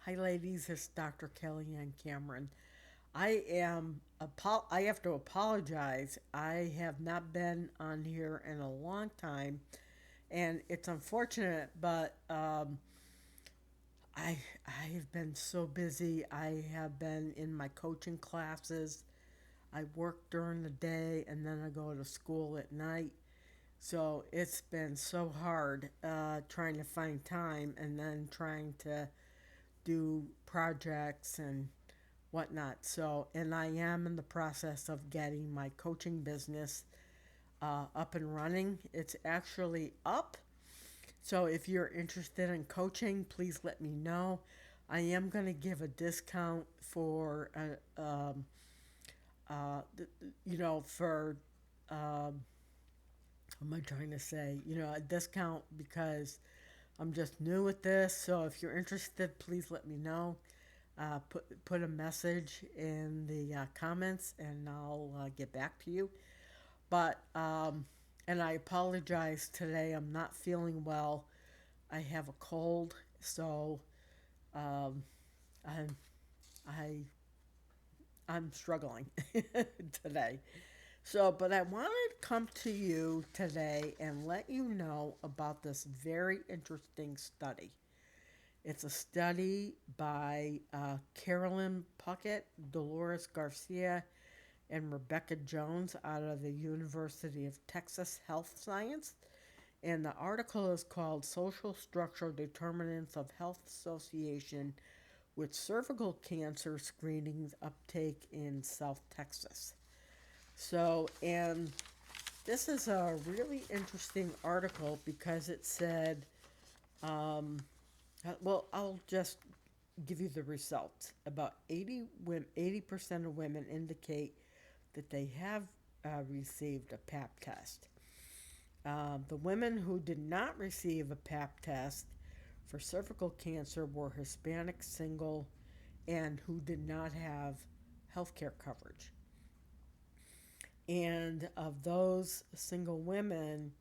Hi, ladies. It's Dr. Kellyanne Cameron. I have to apologize. I have not been on here in a long time, and it's unfortunate, but I have been so busy. I have been in my coaching classes. I work during the day, and then I go to school at night. So it's been so hard trying to find time and then trying to do projects and whatnot. So, and I am in the process of getting my coaching business up and running. It's actually up. So, if you're interested in coaching, please let me know. I am going to give a discount for, for, what am I trying to say? A discount because I'm just new at this. So, if you're interested, please let me know. Put a message in the comments and I'll get back to you. But and I apologize today. I'm not feeling well. I have a cold, so um, I'm I I'm struggling today. So, but I wanted to come to you today and let you know about this very interesting study. It's a study by Carolyn Pucket, Dolores Garcia, and Rebecca Jones out of the University of Texas Health Science. And the article is called Social Structural Determinants of Health Association with Cervical Cancer Screenings Uptake in South Texas. So, and this is a really interesting article because it said, um, I'll just give you the results. About 80% of women indicate that they have received a PAP test. The women who did not receive a PAP test for cervical cancer were Hispanic, single, and who did not have health care coverage. And of those single women,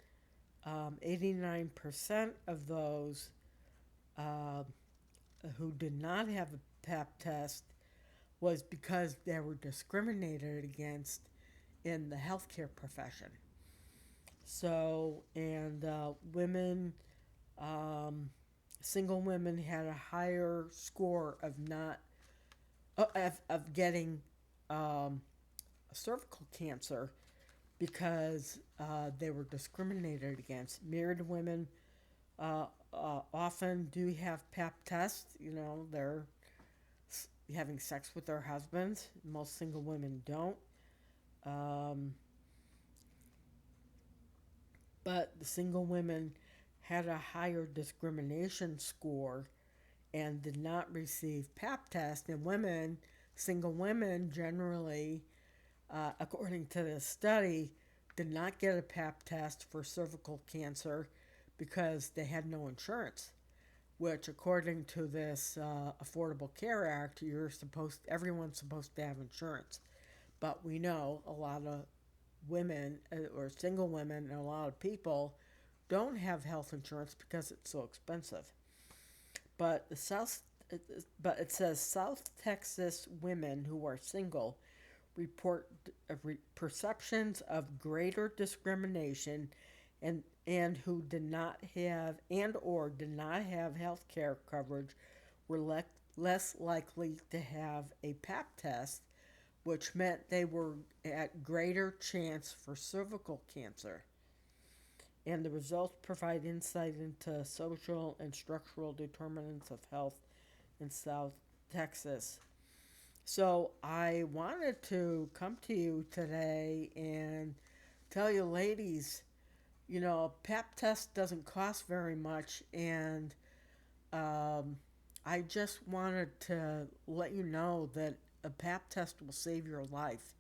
89% of those uh, who did not have a PAP test was because they were discriminated against in the healthcare profession. So, and um, single women had a higher score of not of getting cervical cancer because they were discriminated against. Married women often do have PAP tests. They're having sex with their husbands. Most single women don't. Um, but the single women had a higher discrimination score and did not receive PAP tests. And single women generally, according to this study, did not get a PAP test for cervical cancer because they had no insurance. Which, according to this Affordable Care Act, everyone's supposed to have insurance. But we know a lot of women or single women and a lot of people don't have health insurance because it's so expensive. But the South, but it says South Texas women who are single report perceptions of greater discrimination and who did not have and or did not have health care coverage were less likely to have a PAP test, which meant they were at greater chance for cervical cancer. And the results provide insight into social and structural determinants of health in South Texas. So I wanted to come to you today and tell you, ladies, PAP test doesn't cost very much, and um, I just wanted to let you know that a PAP test will save your life.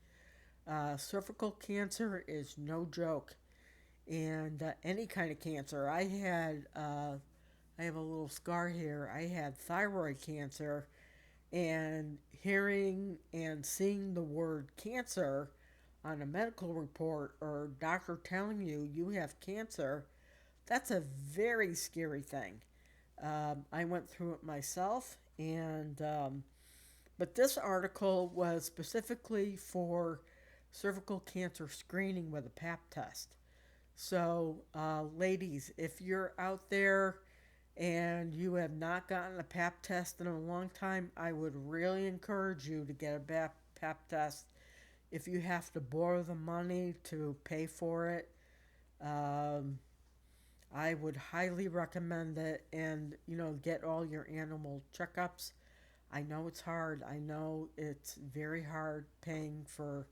Cervical cancer is no joke, and any kind of cancer. I have a little scar here. I had thyroid cancer, and hearing and seeing the word cancer on a medical report or a doctor telling you you have cancer, that's a very scary thing. I went through it myself, and but this article was specifically for cervical cancer screening with a pap test. So, ladies, if you're out there and you have not gotten a pap test in a long time, I would really encourage you to get a pap test. If you have to borrow the money to pay for it, um, I would highly recommend it, and get all your animal checkups. I know it's hard. I know it's very hard paying for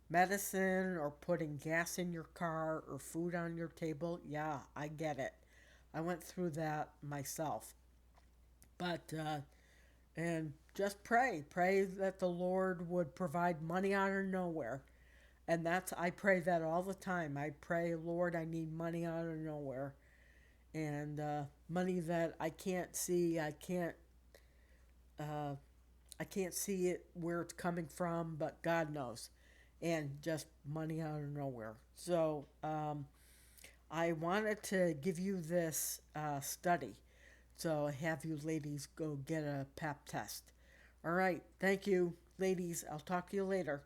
medicine or putting gas in your car or food on your table. Yeah, I get it. I went through that myself. But, and just pray that the Lord would provide money out of nowhere. And I pray that all the time. I pray, Lord, I need money out of nowhere. And money that uh, I can't see it where it's coming from, but God knows. And just money out of nowhere. So I wanted to give you this study. So have you ladies go get a pap test. All right. Thank you, ladies. I'll talk to you later.